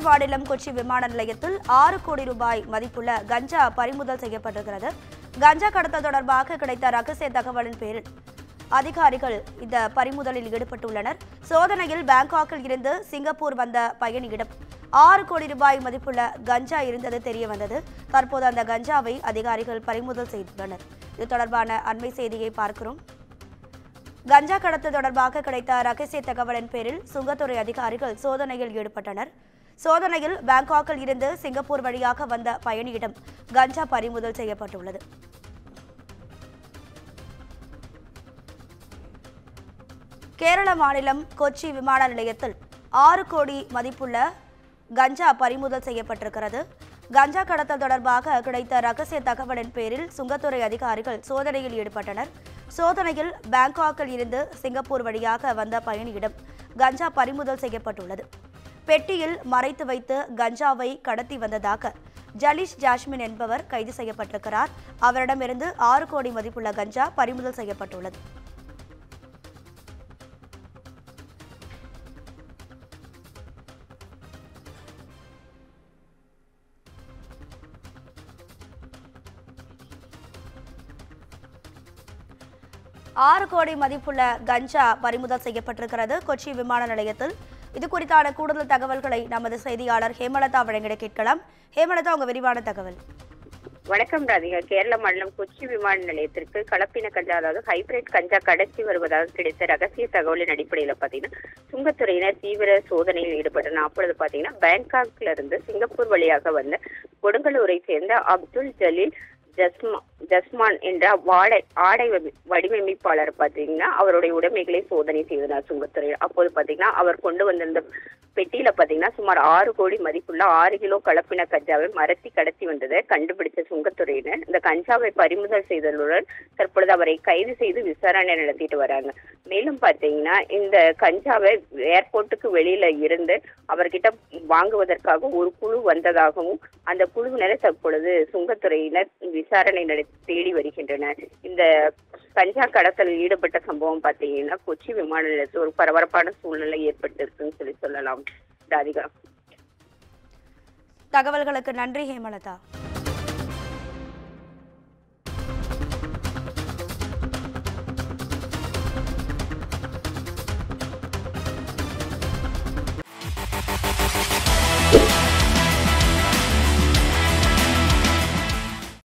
மாநிலம் கொச்சி விமான நிலையத்தில் 6 கோடி ரூபாய் மதிப்புள்ள கஞ்சா பறிமுதல் செய்யப்பட்டிருக்கிறது. கஞ்சா கடத்தல் தொடர்பாக கிடைத்த ரகசிய தகவலின் பேரில் அதிகாரிகள் இந்த பறிமுதலில் ஈடுபட்டுள்ளனர். சோதனையில் பாங்காக்கில் இருந்து சிங்கப்பூர் வந்த பயணியிடம் 6 கோடி ரூபாய் மதிப்புள்ள கஞ்சா இருந்தது தெரிய வந்தது. தற்போது அந்த கஞ்சாவை அதிகாரிகள் பறிமுதல் செய்துள்ளனர். இது தொடர்பான அண்மை செய்தியை பார்க்கிறோம். கஞ்சா கடத்தல் தொடர்பாக கிடைத்த ரகசிய தகவலின் பேரில் சுங்கத்துறை அதிகாரிகள் சோதனையில் ஈடுபட்டனர். சோதனையில் பாங்காக்கில் இருந்து சிங்கப்பூர் வழியாக வந்த பயணியிடம் கஞ்சா பறிமுதல் செய்யப்பட்டுள்ளது. கேரள மாநிலம் கொச்சி விமான நிலையத்தில் 6 கோடி மதிப்புள்ள கஞ்சா பறிமுதல் செய்யப்பட்டிருக்கிறது. கஞ்சா கடத்தல் தொடர்பாக கிடைத்த ரகசிய தகவலின் பேரில் சுங்கத்துறை அதிகாரிகள் சோதனையில் ஈடுபட்டனர். சோதனையில் பாங்காக்கில் இருந்து சிங்கப்பூர் வழியாக வந்த பயணியிடம் கஞ்சா பறிமுதல் செய்யப்பட்டுள்ளது. பெட்டியில் மறைத்து வைத்து கஞ்சாவை கடத்தி வந்ததாக ஜலீஷ் ஜாஸ்மின் என்பவர் கைது செய்யப்பட்டிருக்கிறார். அவரிடமிருந்து 6 கோடி மதிப்புள்ள கஞ்சா பறிமுதல் செய்யப்பட்டுள்ளது. ஆறு கோடி மதிப்புள்ள கஞ்சா பறிமுதல் செய்யப்பட்டிருக்கிறது கொச்சி விமான நிலையத்தில். இது குறித்தான கூடுதல் தகவல்களை நமது செய்தியாளர் ஹேமலதா வழங்கிட கேட்கலாம். ஹேமலதா, உங்க விரிவான தகவல். வணக்கம் ராதிகா. கேரள மாநிலம் கொச்சி விமான நிலையத்திற்கு கலப்பின கஞ்சா, அதாவது ஹைபிரிட் கஞ்சா கடத்தி வருவதாக கிடைத்த ரகசிய தகவலின் அடிப்படையில பாத்தீங்கன்னா சுங்கத்துறையினர் தீவிர சோதனையில் ஈடுபட்டனர். அப்பொழுது பாத்தீங்கன்னா பாங்காக்ல இருந்து சிங்கப்பூர் வழியாக வந்த கொடுங்கலூரை சேர்ந்த அப்துல் ஜலீல் ஜஸ்மான் என்ற ஆடை வடிவமைப்பாளர் பாத்தீங்கன்னா அவருடைய உடைமைகளை சோதனை செய்தனர் சுங்கத்துறையில். அப்போது பாத்தீங்கன்னா அவர் கொண்டு வந்திருந்த பெட்டியில பாத்தீங்கன்னா சுமார் 6 கோடி மதிப்புள்ள 6 கிலோ கலப்பின கஞ்சாவை மரத்தி கடத்தி வந்ததை கண்டுபிடித்த சுங்கத்துறையினர் இந்த கஞ்சாவை பறிமுதல் செய்ததுடன் தற்பொழுது அவரை கைது செய்து விசாரணை நடத்திட்டு வராங்க. மேலும் பாத்தீங்கன்னா இந்த கஞ்சாவை ஏர்போர்ட்டுக்கு வெளியில இருந்து அவர்கிட்ட வாங்குவதற்காக ஒரு குழு வந்ததாகவும் அந்த குழுவினரை தற்பொழுது சுங்கத்துறையினர் விசாரணை நடத்தி தேடி வருகின்றனர். இந்த கஞ்சா கடத்தலில் ஈடுபட்ட சம்பவம் பாத்தீங்கன்னா கொச்சி விமான நிலையத்தில் ஒரு பரபரப்பான சூழ்நிலை ஏற்பட்டிருக்குன்னு சொல்லலாம். ராதிகா, தகவல்களுக்கு நன்றி ஹேமலதா.